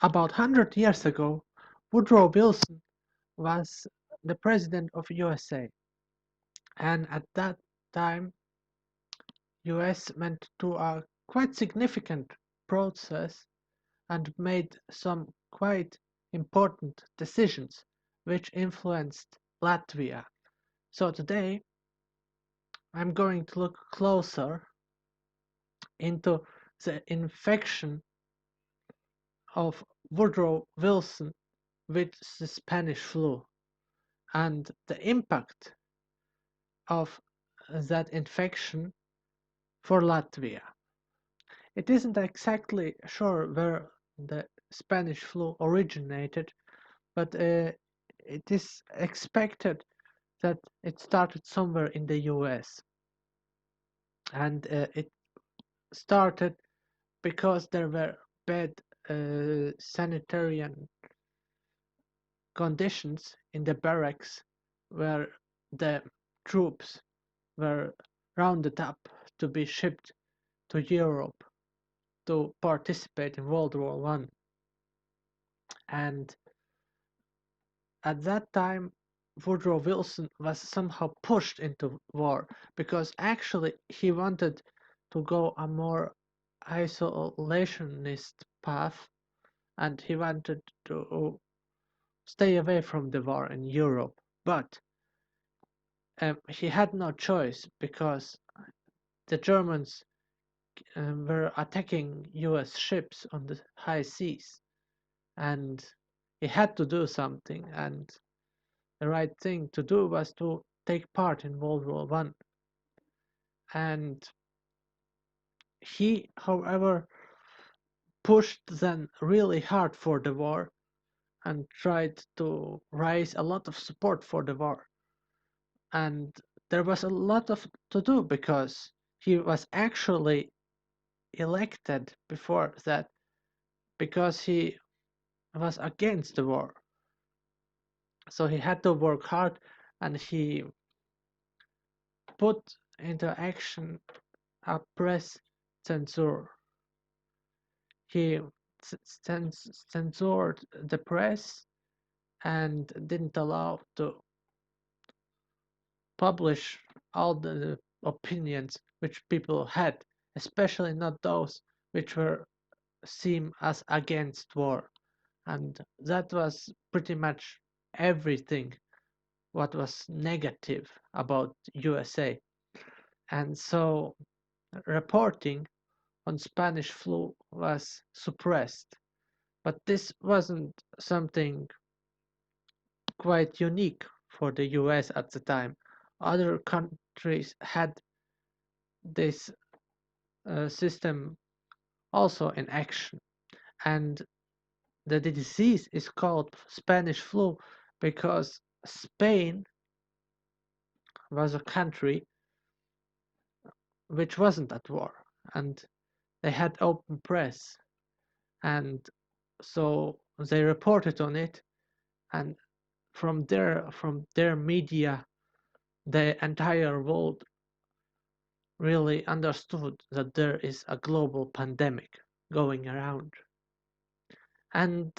About 100 years ago, Woodrow Wilson was the president of USA, and at that time, US went through a quite significant process and made some quite important decisions which influenced Latvia. So today, I'm going to look closer into the infection of Woodrow Wilson with the Spanish flu and the impact of that infection for Latvia. It isn't exactly sure where the Spanish flu originated, but it is expected that it started somewhere in the US, and it started because there were bad sanitary conditions in the barracks where the troops were rounded up to be shipped to Europe to participate in World War One. And at that time, Woodrow Wilson was somehow pushed into war because actually he wanted to go a more isolationist path and he wanted to stay away from the war in Europe. But he had no choice because the Germans were attacking US ships on the high seas and he had to do something, and the right thing to do was to take part in World War One. And he, however, pushed then really hard for the war and tried to raise a lot of support for the war. And there was a lot of to do because he was actually elected before that because he was against the war. So he had to work hard and he put into action a press censor. He censored the press and didn't allow to publish all the opinions which people had, especially not those which were seen as against war. And that was pretty much everything what was negative about USA. And so reporting on Spanish flu was suppressed. But this wasn't something quite unique for the US at the time. Other countries had this system also in action. And the disease is called Spanish flu because Spain was a country which wasn't at war and they had open press, and so they reported on it, and from their media the entire world really understood that there is a global pandemic going around. And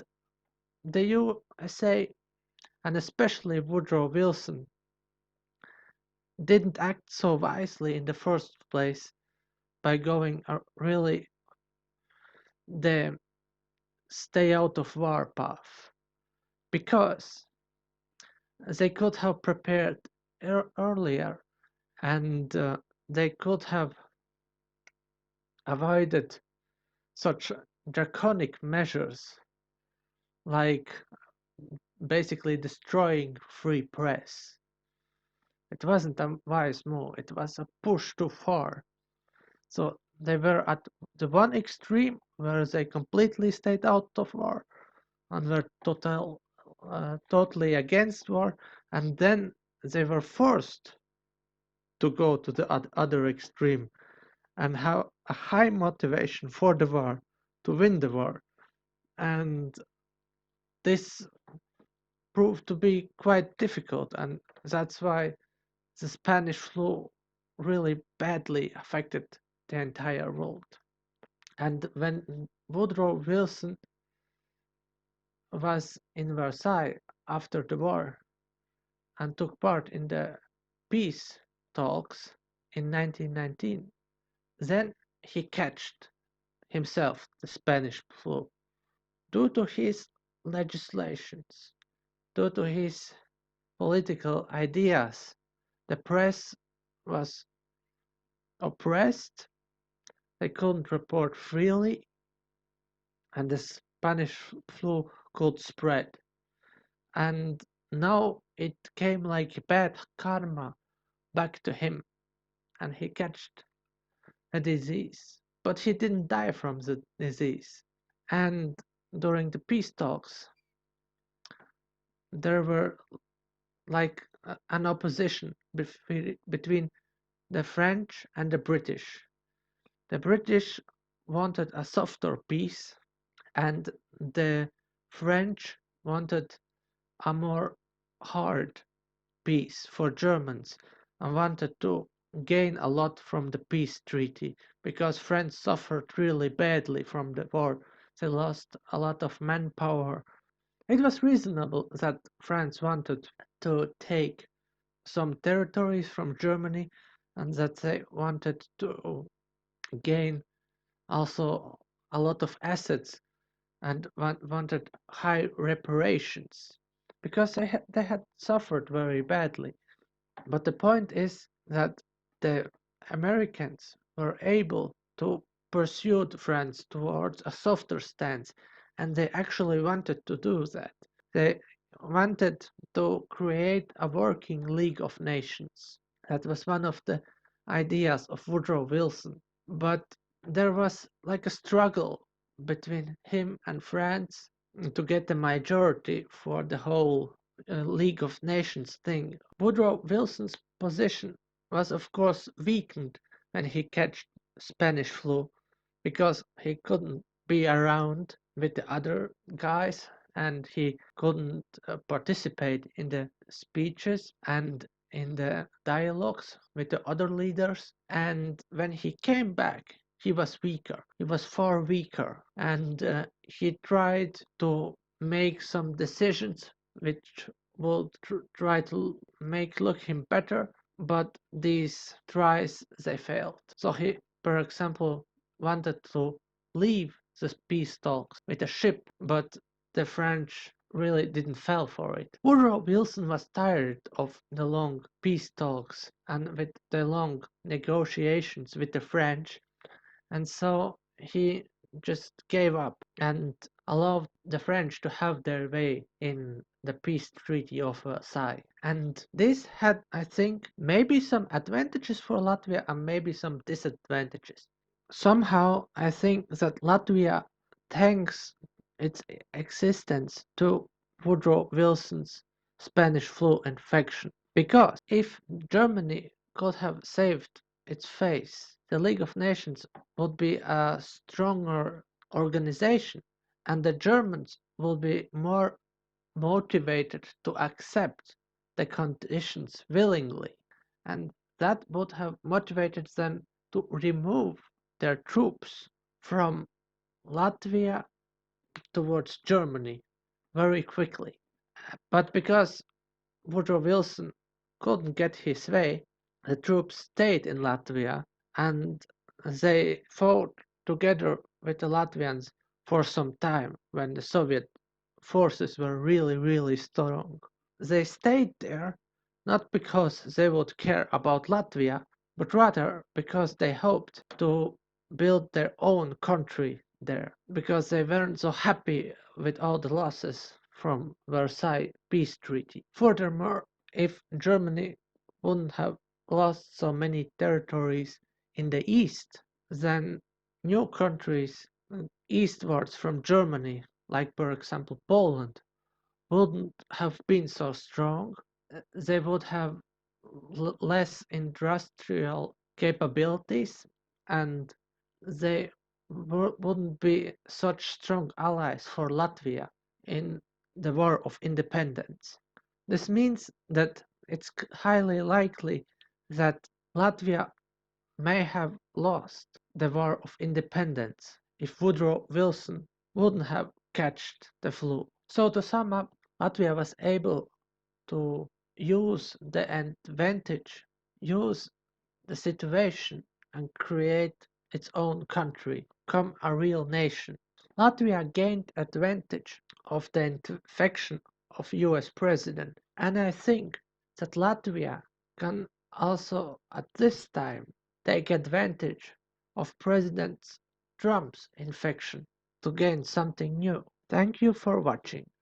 the USA, and especially Woodrow Wilson, didn't act so wisely in the first place by going really the stay out of war path because they could have prepared earlier, and they could have avoided such draconic measures like basically destroying free press. It wasn't a wise move, it was a push too far. So they were at the one extreme where they completely stayed out of war and were totally against war, and then they were forced to go to the other extreme and have a high motivation for the war to win the war. And this proved to be quite difficult, and that's why the Spanish flu really badly affected the entire world. And when Woodrow Wilson was in Versailles after the war and took part in the peace talks in 1919. Then he catched himself the Spanish flu. Due to his legislations, due to his political ideas, the press was oppressed, they couldn't report freely, and the Spanish flu could spread. And now it came like bad karma back to him, and he catched a disease. But he didn't die from the disease. And during the peace talks, there were like an opposition between the French and the British. The British wanted a softer peace, and the French wanted a more hard peace for Germans and wanted to gain a lot from the peace treaty because France suffered really badly from the war. They lost a lot of manpower. It was reasonable that France wanted to take some territories from Germany and that they wanted to gain also a lot of assets and wanted high reparations because they had suffered very badly. But the point is that the Americans were able to pursue France towards a softer stance, and they actually wanted to do that. They wanted to create a working League of Nations. That was one of the ideas of Woodrow Wilson. But there was like a struggle between him and France to get the majority for the whole League of Nations thing. Woodrow Wilson's position was, of course, weakened when he catched Spanish flu because he couldn't be around with the other guys and he couldn't participate in the speeches and in the dialogues with the other leaders. And when he came back, he was weaker. He was far weaker. And he tried to make some decisions which would try to make look him better. But these tries, they failed. So he, for example, wanted to leave the peace talks with a ship, but the French really didn't fall for it. Woodrow Wilson was tired of the long peace talks and with the long negotiations with the French, and so he just gave up and allowed the French to have their way in the peace treaty of Versailles. And this had, I think, maybe some advantages for Latvia and maybe some disadvantages. Somehow, I think that Latvia thanks its existence to Woodrow Wilson's Spanish flu infection. Because if Germany could have saved its face, the League of Nations would be a stronger organization and the Germans will be more motivated to accept the conditions willingly. And that would have motivated them to remove their troops from Latvia towards Germany very quickly. But because Woodrow Wilson couldn't get his way, the troops stayed in Latvia and they fought together with the Latvians for some time when the Soviet forces were really, really strong. They stayed there not because they would care about Latvia, but rather because they hoped to build their own country there, because they weren't so happy with all the losses from Versailles Peace Treaty. Furthermore, if Germany wouldn't have lost so many territories in the east, then new countries eastwards from Germany, like for example Poland, wouldn't have been so strong. They would have less industrial capabilities and they wouldn't be such strong allies for Latvia in the War of Independence. This means that it's highly likely that Latvia may have lost the War of Independence if Woodrow Wilson wouldn't have catched the flu. So to sum up, Latvia was able to use the advantage, use the situation, and create its own country, become a real nation. Latvia gained advantage of the infection of US president, and I think that Latvia can also at this time take advantage of President Trump's infection to gain something new. Thank you for watching.